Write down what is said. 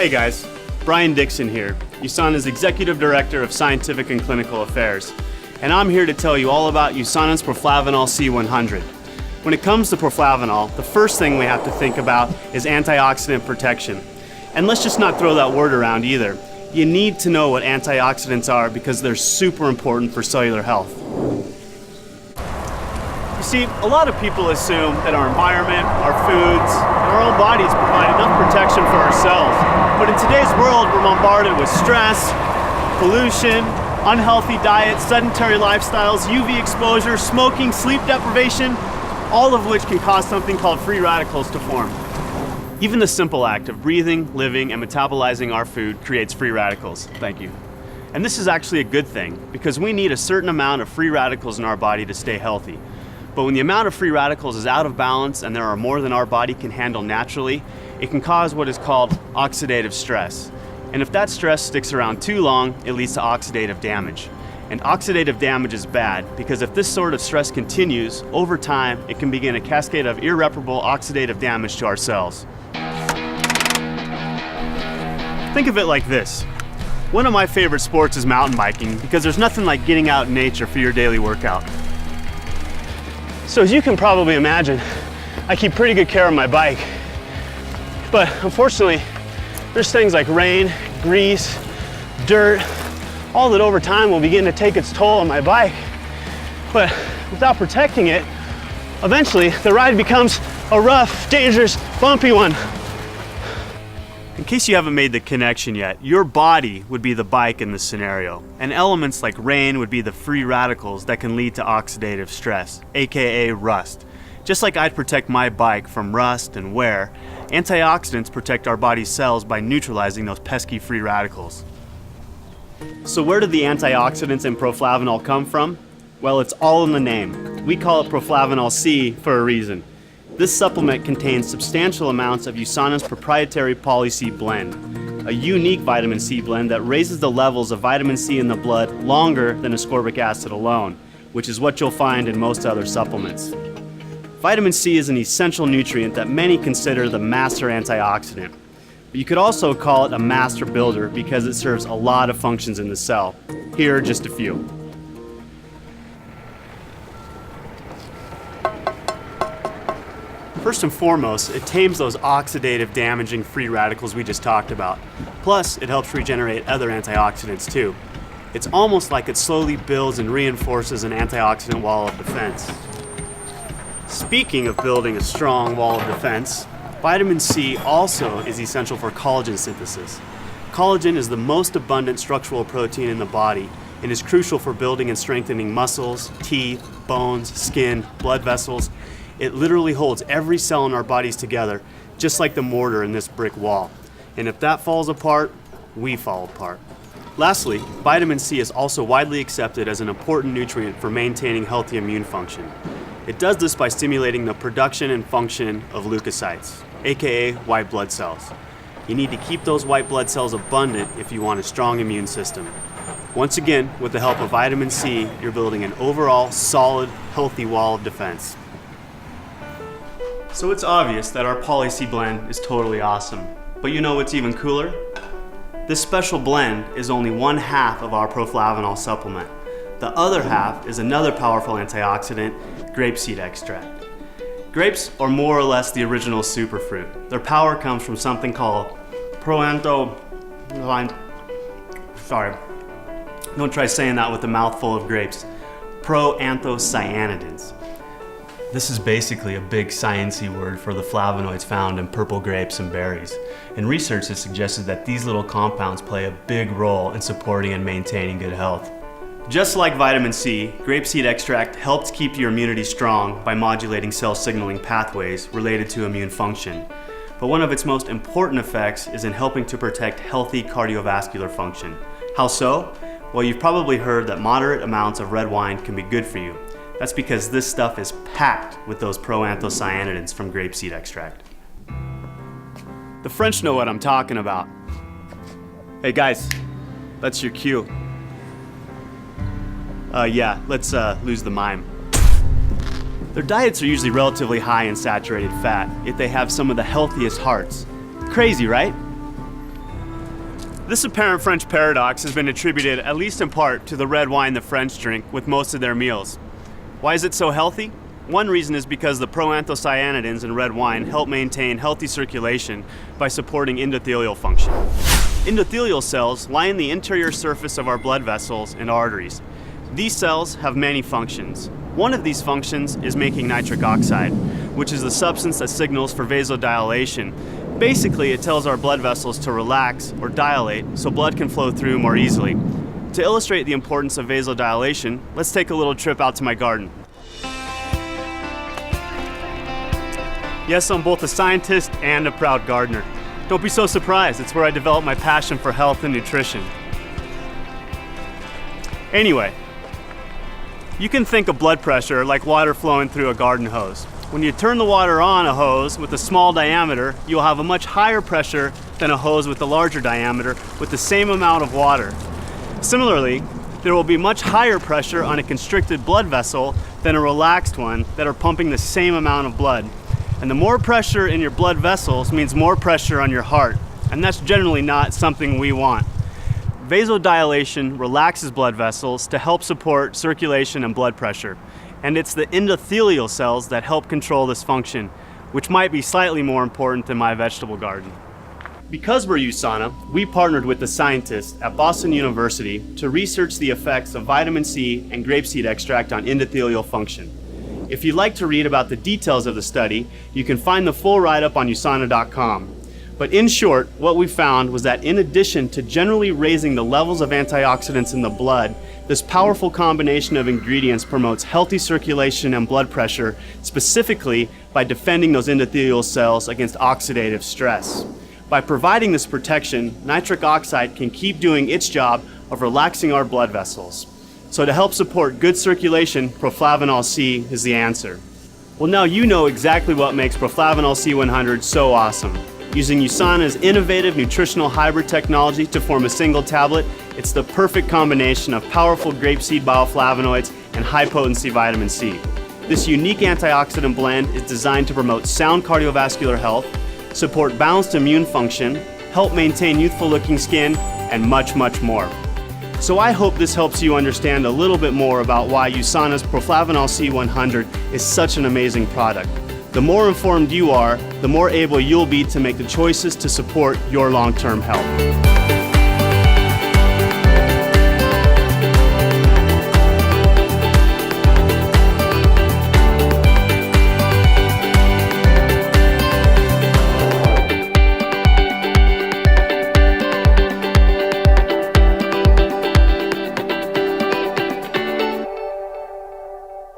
Hey guys, Brian Dixon here, Usana's Executive Director of Scientific and Clinical Affairs. And I'm here to tell you all about Usana's Proflavanol C100. When it comes to Proflavanol, the first thing we have to think about is antioxidant protection. And let's just not throw that word around either. You need to know what antioxidants are because they're super important for cellular health. You see, a lot of people assume that our environment, our foods, and our own bodies provide enough protection for ourselves. But in today's world, we're bombarded with stress, pollution, unhealthy diet, sedentary lifestyles, UV exposure, smoking, sleep deprivation, all of which can cause something called free radicals to form. Even the simple act of breathing, living, and metabolizing our food creates free radicals. Thank you. And this is actually a good thing because we need a certain amount of free radicals in our body to stay healthy. But when the amount of free radicals is out of balance and there are more than our body can handle naturally, it can cause what is called oxidative stress. And if that stress sticks around too long, it leads to oxidative damage. And oxidative damage is bad because if this sort of stress continues, over time, it can begin a cascade of irreparable oxidative damage to our cells. Think of it like this. One of my favorite sports is mountain biking because there's nothing like getting out in nature for your daily workout. So as you can probably imagine, I keep pretty good care of my bike. But unfortunately, there's things like rain, grease, dirt, all that over time will begin to take its toll on my bike. But without protecting it, eventually the ride becomes a rough, dangerous, bumpy one. In case you haven't made the connection yet, your body would be the bike in this scenario, and elements like rain would be the free radicals that can lead to oxidative stress, aka rust. Just like I'd protect my bike from rust and wear, antioxidants protect our body's cells by neutralizing those pesky free radicals. So where did the antioxidants in Proflavanol come from? Well, it's all in the name. We call it Proflavanol C for a reason. This supplement contains substantial amounts of Usana's proprietary Poly-C blend, a unique vitamin C blend that raises the levels of vitamin C in the blood longer than ascorbic acid alone, which is what you'll find in most other supplements. Vitamin C is an essential nutrient that many consider the master antioxidant. But you could also call it a master builder because it serves a lot of functions in the cell. Here are just a few. First and foremost, it tames those oxidative damaging free radicals we just talked about. Plus, it helps regenerate other antioxidants too. It's almost like it slowly builds and reinforces an antioxidant wall of defense. Speaking of building a strong wall of defense, vitamin C also is essential for collagen synthesis. Collagen is the most abundant structural protein in the body and is crucial for building and strengthening muscles, teeth, bones, skin, blood vessels. It literally holds every cell in our bodies together, just like the mortar in this brick wall. And if that falls apart, we fall apart. Lastly, vitamin C is also widely accepted as an important nutrient for maintaining healthy immune function. It does this by stimulating the production and function of leukocytes, aka white blood cells. You need to keep those white blood cells abundant if you want a strong immune system. Once again, with the help of vitamin C, you're building an overall solid, healthy wall of defense. So it's obvious that our Poly-C blend is totally awesome. But you know what's even cooler? This special blend is only 1/2 of our Proflavanol supplement. The other half is another powerful antioxidant, grapeseed extract. Grapes are more or less the original superfruit. Their power comes from something called don't try saying that with a mouthful of grapes. Proanthocyanidiks. This is basically a big sciencey word for the flavonoids found in purple grapes and berries. And research has suggested that these little compounds play a big role in supporting and maintaining good health. Just like vitamin C, grapeseed extract helps keep your immunity strong by modulating cell signaling pathways related to immune function. But one of its most important effects is in helping to protect healthy cardiovascular function. How so? Well, you've probably heard that moderate amounts of red wine can be good for you. That's because this stuff is packed with those proanthocyanidins from grapeseed extract. The French know what I'm talking about. Hey guys, that's your cue. Yeah, let's lose the mime. Their diets are usually relatively high in saturated fat, yet they have some of the healthiest hearts. Crazy, right? This apparent French paradox has been attributed, at least in part, to the red wine the French drink with most of their meals. Why is it so healthy? One reason is because the proanthocyanidins in red wine help maintain healthy circulation by supporting endothelial function. Endothelial cells lie in the interior surface of our blood vessels and arteries. These cells have many functions. One of these functions is making nitric oxide, which is the substance that signals for vasodilation. Basically, it tells our blood vessels to relax or dilate so blood can flow through more easily. To illustrate the importance of vasodilation, let's take a little trip out to my garden. Yes, I'm both a scientist and a proud gardener. Don't be so surprised, it's where I developed my passion for health and nutrition. Anyway, you can think of blood pressure like water flowing through a garden hose. When you turn the water on a hose with a small diameter, you'll have a much higher pressure than a hose with a larger diameter with the same amount of water. Similarly, there will be much higher pressure on a constricted blood vessel than a relaxed one that are pumping the same amount of blood. And the more pressure in your blood vessels means more pressure on your heart, and that's generally not something we want. Vasodilation relaxes blood vessels to help support circulation and blood pressure. And it's the endothelial cells that help control this function, which might be slightly more important than my vegetable garden. Because we're Usana, we partnered with the scientists at Boston University to research the effects of vitamin C and grapeseed extract on endothelial function. If you'd like to read about the details of the study, you can find the full write-up on usana.com. But in short, what we found was that in addition to generally raising the levels of antioxidants in the blood, this powerful combination of ingredients promotes healthy circulation and blood pressure, specifically by defending those endothelial cells against oxidative stress. By providing this protection, nitric oxide can keep doing its job of relaxing our blood vessels. So to help support good circulation, Proflavanol C is the answer. Well, now you know exactly what makes Proflavanol C100 so awesome. Using Usana's innovative nutritional hybrid technology to form a single tablet, it's the perfect combination of powerful grapeseed bioflavonoids and high-potency vitamin C. This unique antioxidant blend is designed to promote sound cardiovascular health, support balanced immune function, help maintain youthful-looking skin, and much, much more. So I hope this helps you understand a little bit more about why Usana's Proflavanol C100 is such an amazing product. The more informed you are, the more able you'll be to make the choices to support your long-term health.